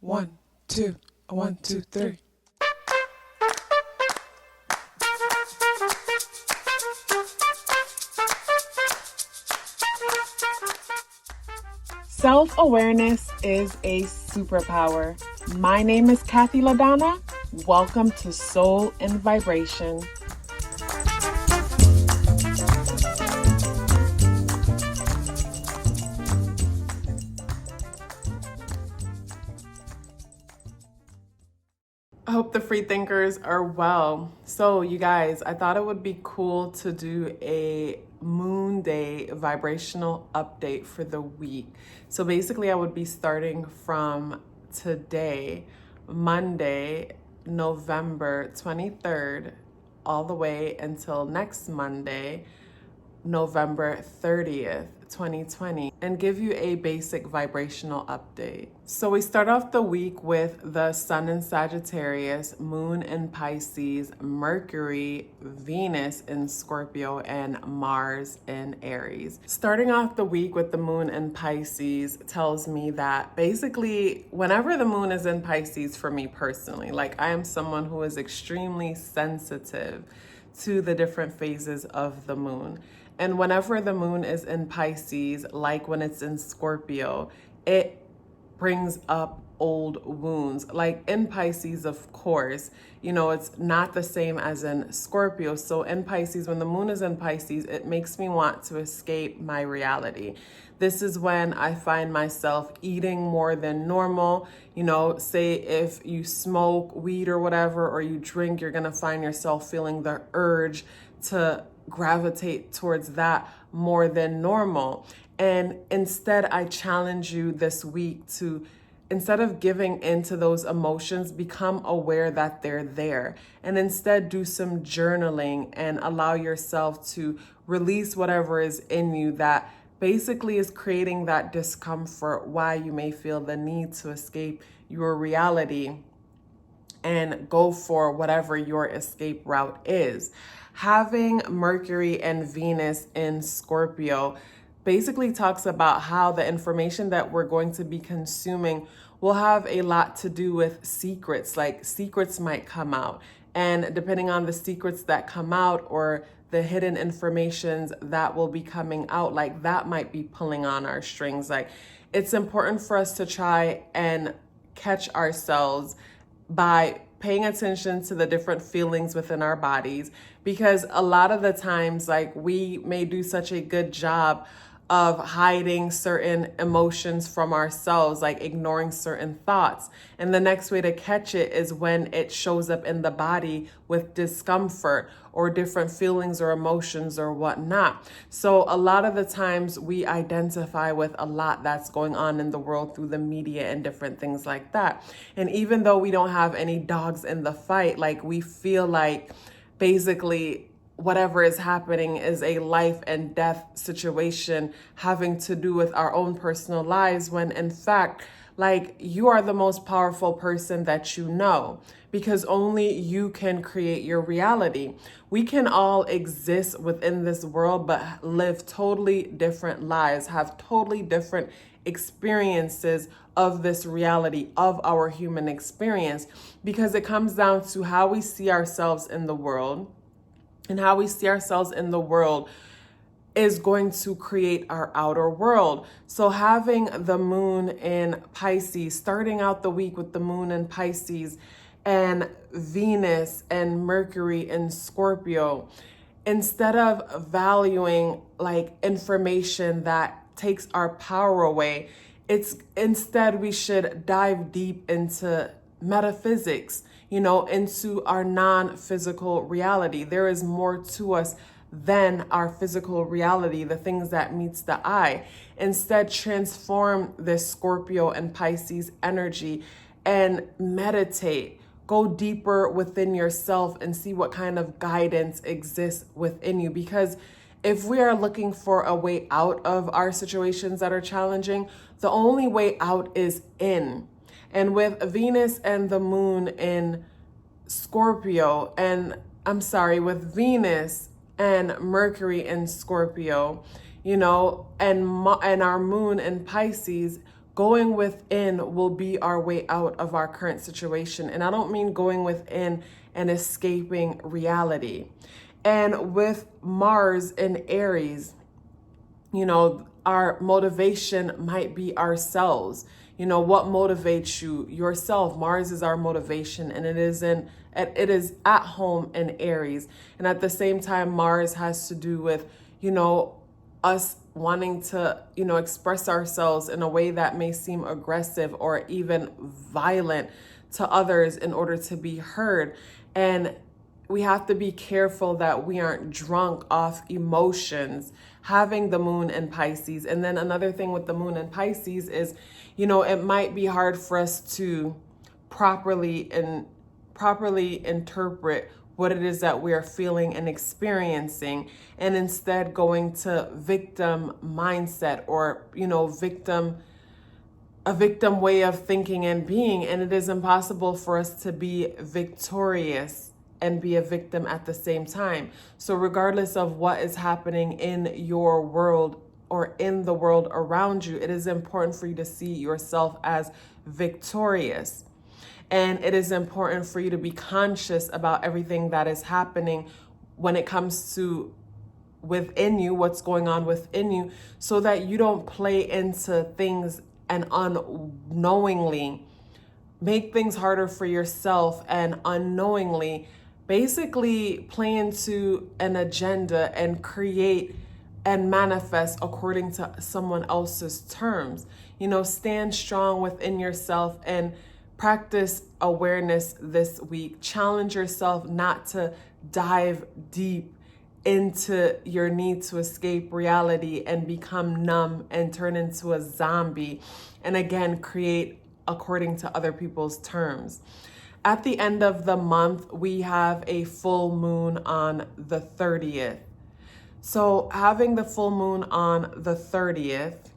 1, 2, 1, 2, 3. Self-awareness is a superpower. My name is KathyLaDonna. Welcome to Soul and Vibration. I hope the free thinkers are well. So you guys, I thought it would be cool to do a Moonday Vibrational update for the week. So basically I would be starting from today, Monday, November 23rd, all the way until next Monday, November 30th, 2020, and give you a basic vibrational update. So we start off the week with the Sun in Sagittarius, Moon in Pisces, Mercury, Venus in Scorpio, and Mars in Aries. Starting off the week with the Moon in Pisces tells me that basically whenever the Moon is in Pisces, for me personally, like I am someone who is extremely sensitive to the different phases of the moon. And whenever the moon is in Pisces, like when it's in Scorpio, it brings up old wounds. Like in Pisces, of course, you know, it's not the same as in Scorpio. So in Pisces, when the moon is in Pisces, it makes me want to escape my reality. This is when I find myself eating more than normal. You know, say if you smoke weed or whatever, or you drink, you're gonna find yourself feeling the urge to gravitate towards that more than normal. And instead, I challenge you this week to, instead of giving into those emotions, become aware that they're there. And instead do some journaling and allow yourself to release whatever is in you that basically is creating that discomfort, why you may feel the need to escape your reality and go for whatever your escape route is. Having Mercury and Venus in Scorpio basically talks about how the information that we're going to be consuming will have a lot to do with secrets. Like secrets might come out, and depending on the secrets that come out or the hidden informations that will be coming out, like that might be pulling on our strings. Like it's important for us to try and catch ourselves by paying attention to the different feelings within our bodies, because a lot of the times, like we may do such a good job of hiding certain emotions from ourselves, like ignoring certain thoughts. And the next way to catch it is when it shows up in the body with discomfort or different feelings or emotions or whatnot. So a lot of the times we identify with a lot that's going on in the world through the media and different things like that. And even though we don't have any dogs in the fight, like we feel like basically whatever is happening is a life and death situation having to do with our own personal lives, when in fact, like you are the most powerful person that you know, because only you can create your reality. We can all exist within this world, but live totally different lives, have totally different experiences of this reality, of our human experience, because it comes down to how we see ourselves in the world. And how we see ourselves in the world is going to create our outer world. So having the moon in Pisces, starting out the week with the moon in Pisces and Venus and Mercury in Scorpio, instead of valuing like information that takes our power away, it's instead we should dive deep into metaphysics, you know, into our non-physical reality. There is more to us than our physical reality, the things that meets the eye. Instead, transform this Scorpio and Pisces energy and meditate. Go deeper within yourself and see what kind of guidance exists within you. Because if we are looking for a way out of our situations that are challenging, the only way out is in. And with Venus and the moon in Scorpio, with Venus and Mercury in Scorpio, you know, and our moon in Pisces, going within will be our way out of our current situation. And I don't mean going within and escaping reality. And with Mars in Aries, our motivation might be ourselves. What motivates you? Yourself. Mars is our motivation, and it is at home in Aries. And at the same time, Mars has to do with, us wanting to, express ourselves in a way that may seem aggressive or even violent to others in order to be heard. And we have to be careful that we aren't drunk off emotions, having the moon in Pisces. And then another thing with the moon in Pisces is, it might be hard for us to properly interpret what it is that we are feeling and experiencing, and instead going to victim mindset or, a victim way of thinking and being. And it is impossible for us to be victorious and be a victim at the same time. So regardless of what is happening in your world or in the world around you, it is important for you to see yourself as victorious. And it is important for you to be conscious about everything that is happening when it comes to within you, what's going on within you, so that you don't play into things and unknowingly make things harder for yourself, and unknowingly basically play into an agenda and create and manifest according to someone else's terms. Stand strong within yourself and practice awareness this week. Challenge yourself not to dive deep into your need to escape reality and become numb and turn into a zombie, and again, create according to other people's terms. At the end of the month, we have a full moon on the 30th. So having the full moon on the 30th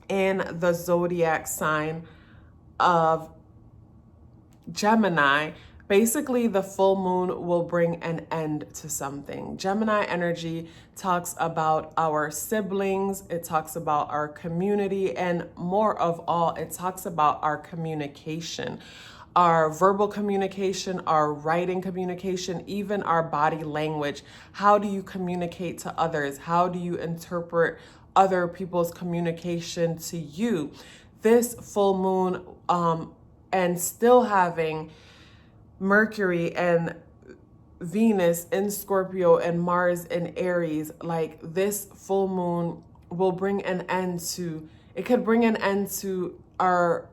in the zodiac sign of Gemini, basically the full moon will bring an end to something. Gemini energy talks about our siblings, it talks about our community, and more of all, it talks about our communication, our verbal communication, our writing communication, even our body language. How do you communicate to others? How do you interpret other people's communication to you? This full moon, and still having Mercury and Venus in Scorpio and Mars in Aries, like this full moon will bring an end to, it could bring an end to our,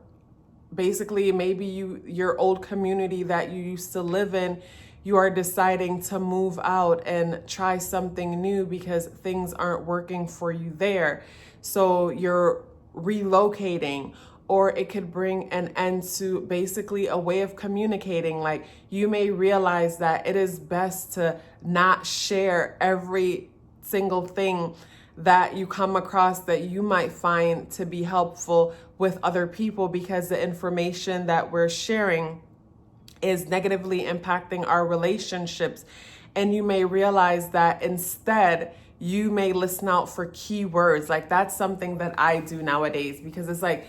basically maybe your old community that you used to live in, you are deciding to move out and try something new because things aren't working for you there. So you're relocating. Or it could bring an end to basically a way of communicating. Like you may realize that it is best to not share every single thing that you come across that you might find to be helpful with other people, because the information that we're sharing is negatively impacting our relationships. And you may realize that instead you may listen out for keywords. Like that's something that I do nowadays, because it's like,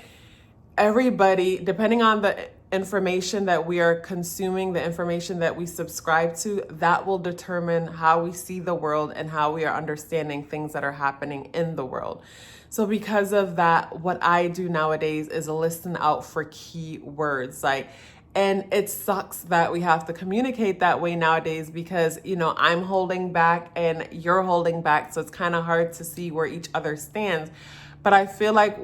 everybody, depending on the information that we are consuming, the information that we subscribe to, that will determine how we see the world and how we are understanding things that are happening in the world. So because of that, what I do nowadays is listen out for key words. And it sucks that we have to communicate that way nowadays, because, I'm holding back and you're holding back. So it's kind of hard to see where each other stands. But I feel like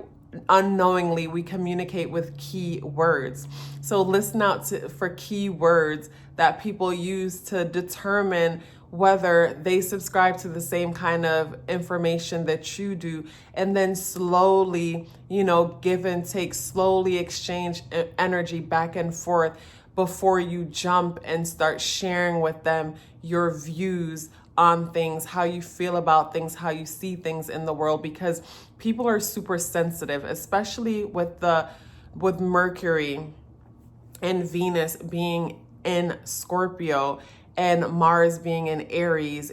unknowingly we communicate with key words. So listen out for key words that people use to determine whether they subscribe to the same kind of information that you do, and then slowly, give and take, slowly exchange energy back and forth before you jump and start sharing with them your views on things, how you feel about things, how you see things in the world, because people are super sensitive, especially with Mercury and Venus being in Scorpio and Mars being in Aries,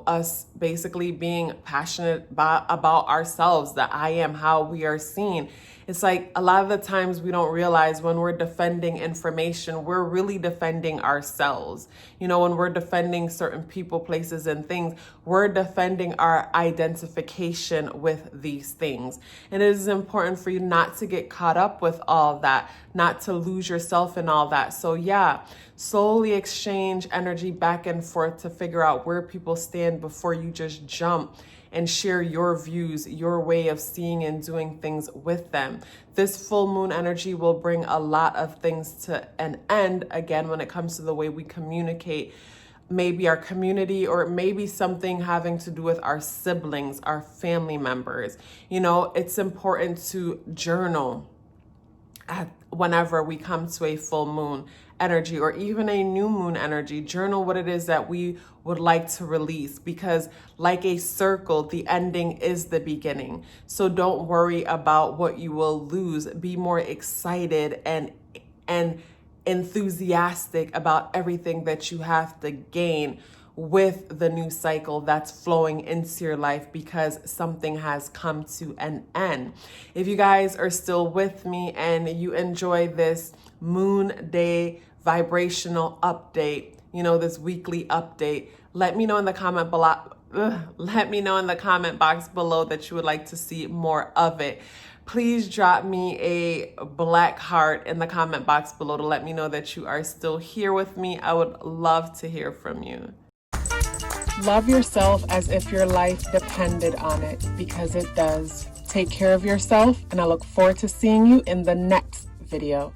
us basically being passionate about ourselves, the I am, how we are seen. It's like a lot of the times we don't realize when we're defending information, we're really defending ourselves. You know, when we're defending certain people, places, and things, we're defending our identification with these things. And it is important for you not to get caught up with all that, not to lose yourself in all that. So yeah, slowly exchange energy back and forth to figure out where people stand before you just jump and share your views, your way of seeing and doing things with them. This full moon energy will bring a lot of things to an end, again, when it comes to the way we communicate, maybe our community, or maybe something having to do with our siblings, our family members. You know, it's important to journal whenever we come to a full moon energy or even a new moon energy. Journal what it is that we would like to release, because like a circle, the ending is the beginning. So don't worry about what you will lose. Be more excited and enthusiastic about everything that you have to gain with the new cycle that's flowing into your life, because something has come to an end. If you guys are still with me and you enjoy this Moonday Vibrational update, you know, this weekly update, let me know in the comment below. Let me know in the comment box below that you would like to see more of it. Please drop me a black heart in the comment box below to let me know that you are still here with me. I would love to hear from you. Love yourself as if your life depended on it, because it does. Take care of yourself, and I look forward to seeing you in the next video.